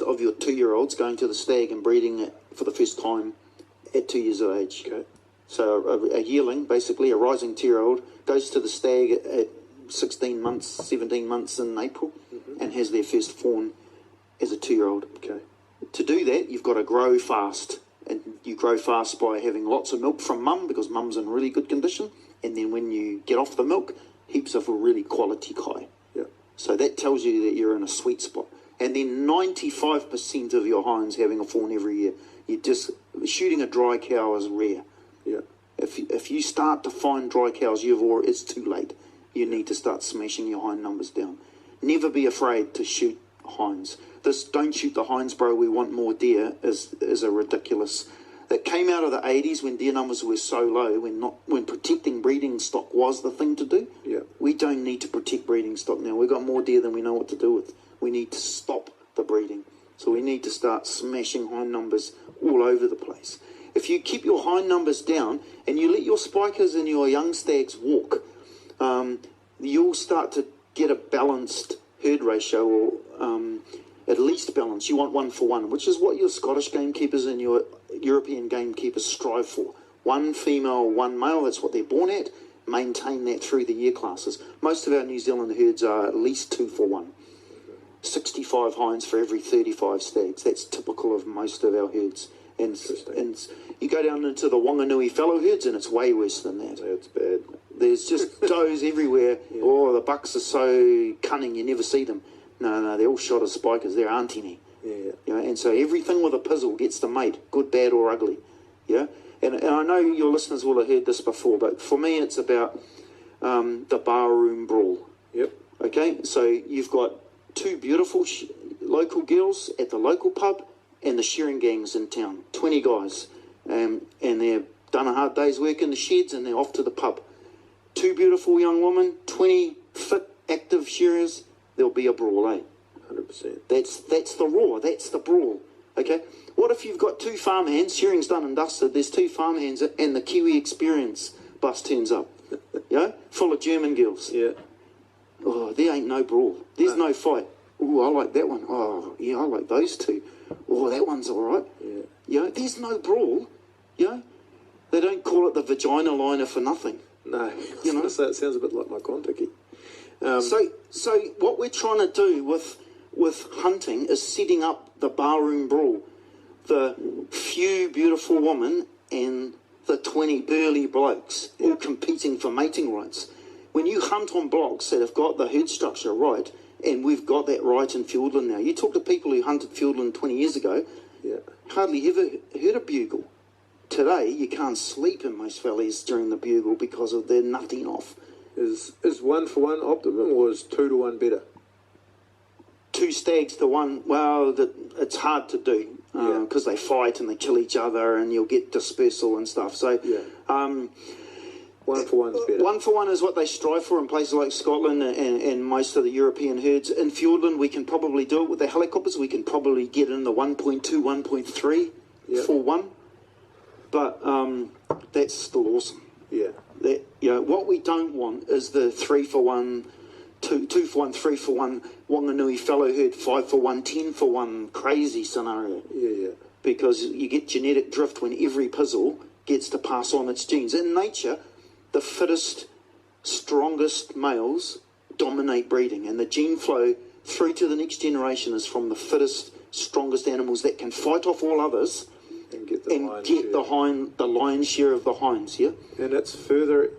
of your 2-year-olds going to the stag and breeding it for the first time at 2 years of age. Okay. So a yearling, basically a rising 2-year-old, goes to the stag at 16 months, 17 months in April, and has their first fawn as a 2-year-old. Okay. To do that, you've got to grow fast, and you grow fast by having lots of milk from mum, because mum's in really good condition, and then when you get off the milk, heaps of a really quality kai. Yeah. So that tells you that you're in a sweet spot. And then 95% of your hinds having a fawn every year. You just shooting a dry cow is rare. Yeah. If you start to find dry cows, it's too late. You need to start smashing your hind numbers down. Never be afraid to shoot hinds. This "don't shoot the hinds, bro, we want more deer" is a ridiculous. That came out of the 80s when deer numbers were so low, when protecting breeding stock was the thing to do. Yeah. We don't need to protect breeding stock now. We've got more deer than we know what to do with. We need to stop the breeding. So we need to start smashing hind numbers all over the place. If you keep your hind numbers down and you let your spikers and your young stags walk, you'll start to get a balanced herd ratio, or at least balanced. You want 1 for 1, which is what your Scottish gamekeepers and your European gamekeepers strive for. 1 female, 1 male, that's what they're born at. Maintain that through the year classes. Most of our New Zealand herds are at least 2 for 1. 65 hinds for every 35 stags. That's typical of most of our herds. And you go down into the Wanganui fallow herds and it's way worse than that. It's bad. There's just does everywhere. Yeah. Oh, the bucks are so cunning, you never see them. No, they're all shot as spikers. They're antini. Yeah. You know, and so everything with a pizzle gets the mate, good, bad, or ugly. Yeah, and I know your listeners will have heard this before, but for me, it's about the barroom brawl. Yep. Okay, so you've got 2 beautiful local girls at the local pub, and the shearing gangs in town. 20 guys, and they've done a hard day's work in the sheds, and they're off to the pub. 2 beautiful young women, 20 fit, active shearers. There'll be a brawl, eh? 100%. That's the raw. That's the brawl. Okay. What if you've got 2 farmhands? Shearing's done and dusted. There's 2 farmhands, and the Kiwi Experience bus turns up. You know, full of German girls. Yeah. Oh, there ain't no brawl. There's no fight. Oh, I like that one. Oh, yeah, I like those 2. Oh, that one's all right. Yeah. You know, there's no brawl. You know, they don't call it the vagina liner for nothing. No. You know, so it sounds a bit like my Kontiki. So what we're trying to do with hunting is setting up the barroom brawl. The few beautiful women and the 20 burly blokes all competing for mating rights. When you hunt on blocks that have got the herd structure right, and we've got that right in Fiordland now. You talk to people who hunted Fiordland 20 years ago, hardly ever heard a bugle. Today, you can't sleep in most valleys during the bugle because of their nutting off. Is 1 for 1 optimum, or is 2 to 1 better? 2 stags to 1, well, it's hard to do because they fight and they kill each other, and you'll get dispersal and stuff. So, 1 for 1's better. 1 for 1 is what they strive for in places like Scotland and most of the European herds. In Fiordland, we can probably do it with the helicopters. We can probably get in the 1.2, 1.3 for 1. But that's still awesome. Yeah. That, you know, what we don't want is the 3 for 1, 2 for 1, 3 for 1, Wanganui fallow herd, 5 for 1, 10 for 1 crazy scenario. Yeah. Because you get genetic drift when every pizzle gets to pass on its genes. In nature, the fittest, strongest males dominate breeding, and the gene flow through to the next generation is from the fittest, strongest animals that can fight off all others and get the lion's share of the hinds. Yeah, and it's further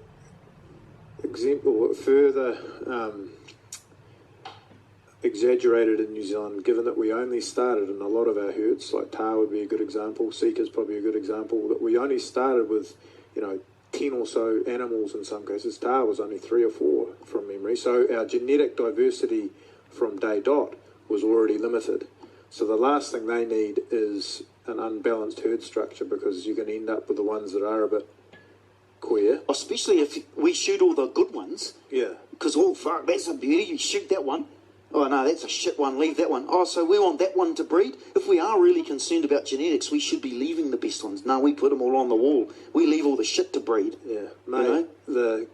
exaggerated in New Zealand, given that we only started in a lot of our herds, like Tar would be a good example, Seeker's probably a good example, that we only started with, 10 or so animals in some cases. Tar was only 3 or 4 from memory. So our genetic diversity from day dot was already limited. So the last thing they need is an unbalanced herd structure, because you can end up with the ones that are a bit queer. Especially if we shoot all the good ones. Yeah. Because, oh, fuck, that's a beauty. You shoot that one. Oh, no, that's a shit one. Leave that one. Oh, so we want that one to breed? If we are really concerned about genetics, we should be leaving the best ones. No, we put them all on the wall. We leave all the shit to breed. Yeah. Mate, the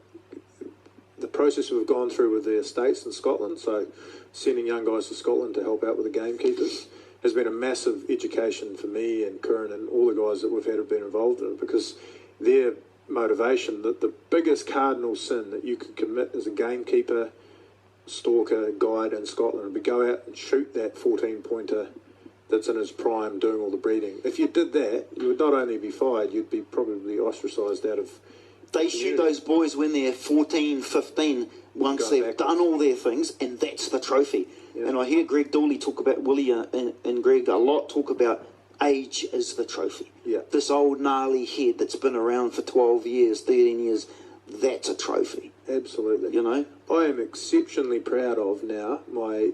process we've gone through with the estates in Scotland, so sending young guys to Scotland to help out with the gamekeepers, has been a massive education for me and Curran and all the guys that we've had have been involved in it, because their motivation, that the biggest cardinal sin that you could commit as a gamekeeper, stalker, guide in Scotland would be go out and shoot that 14-pointer that's in his prime doing all the breeding. If you did that, you would not only be fired, you'd be probably ostracised out of... They shoot those boys when they're 14, 15, once they've done all their things, and that's the trophy. Yeah. And I hear Greg Dooley talk about, Willie and Greg a lot talk about age is the trophy. Yeah. This old gnarly head that's been around for 12 years, 13 years, that's a trophy. Absolutely. You know? I am exceptionally proud of now my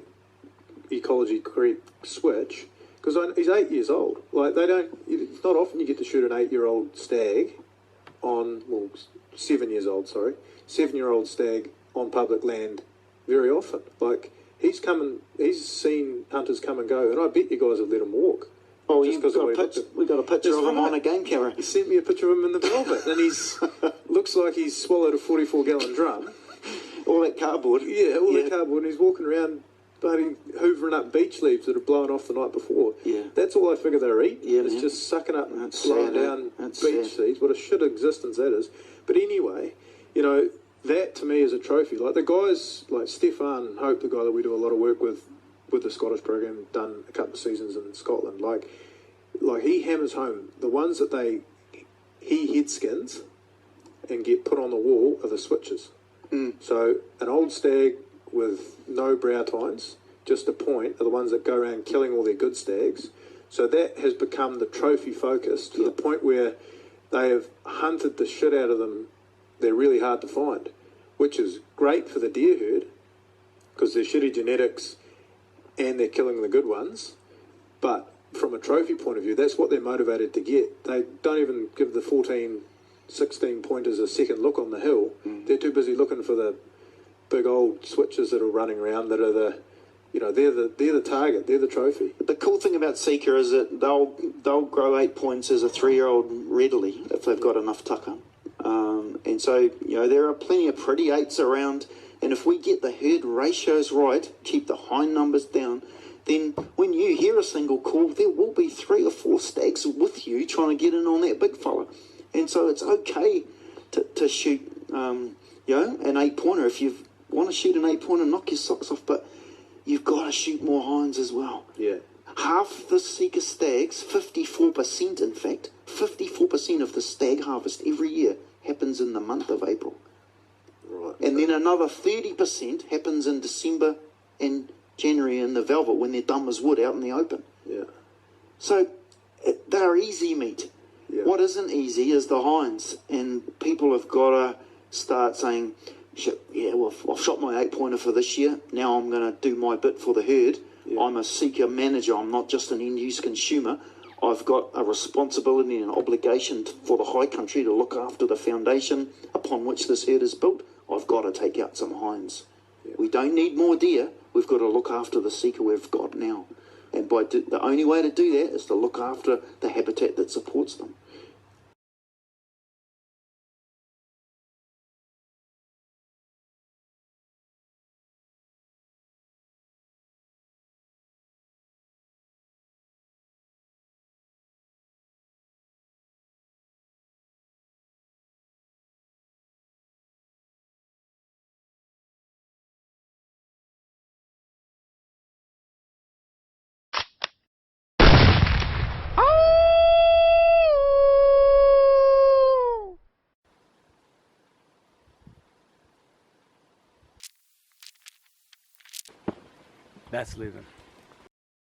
ecology correct switch, because he's 8 years old. Like, it's not often you get to shoot an 8-year-old stag on, well, 7 years old, sorry, 7-year-old stag on public land very often. Like, he's seen hunters come and go, and I bet you guys have let him walk. Oh, we got a picture of him on a game camera. He sent me a picture of him in the velvet, and he's looks like he's swallowed a 44-gallon drum. All that cardboard. Yeah, all that cardboard, and he's walking around buddy, hoovering up beach leaves that have blown off the night before. Yeah. That's all I figure they're eating. Yeah, it's man. just sucking up and That's blowing sad, down That's beach sad. leaves. What a shit existence that is. But anyway, you know, that to me is a trophy. Like the guys, like Stefan Hope, the guy that we do a lot of work with the Scottish program, done a couple of seasons in Scotland. Like he hammers home the ones that he head skins and get put on the wall are the switches. So an old stag with no brow tines, just a point, are the ones that go around killing all their good stags. So that has become the trophy focus to the point where they have hunted the shit out of them. They're really hard to find, which is great for the deer herd because they're shitty genetics and they're killing the good ones. But from a trophy point of view, that's what they're motivated to get. They don't even give the 14, 16 pointers a second look on the hill. They're too busy looking for the big old switches that are running around that are the, you know, they're the target, they're the trophy. The cool thing about Seeker is that they'll grow 8 points as a 3-year-old readily if they've got enough tucker. And so, you know, there are plenty of pretty 8s around, and if we get the herd ratios right, keep the hind numbers down, then when you hear a single call, there will be 3 or 4 stags with you trying to get in on that big fella. And so it's okay to shoot, you know, an 8-pointer. If you want to shoot an 8-pointer, knock your socks off, but you've got to shoot more hinds as well. Yeah. Half the Seeker stags, 54% in fact, 54% of the stag harvest every year happens in the month of April. Right. And then another 30% happens in December and January in the velvet when they're dumb as wood out in the open. Yeah. So they're easy meat. Yeah. What isn't easy is the hinds, and people have got to start saying, shit, yeah, well, I've shot my 8-pointer for this year, now I'm going to do my bit for the herd. Yeah. I'm a Seeker manager, I'm not just an end-use consumer. I've got a responsibility and an obligation for the high country to look after the foundation upon which this herd is built. I've got to take out some hinds. Yeah. We don't need more deer, we've got to look after the Seeker we've got now. And the only way to do that is to look after the habitat that supports them. That's living.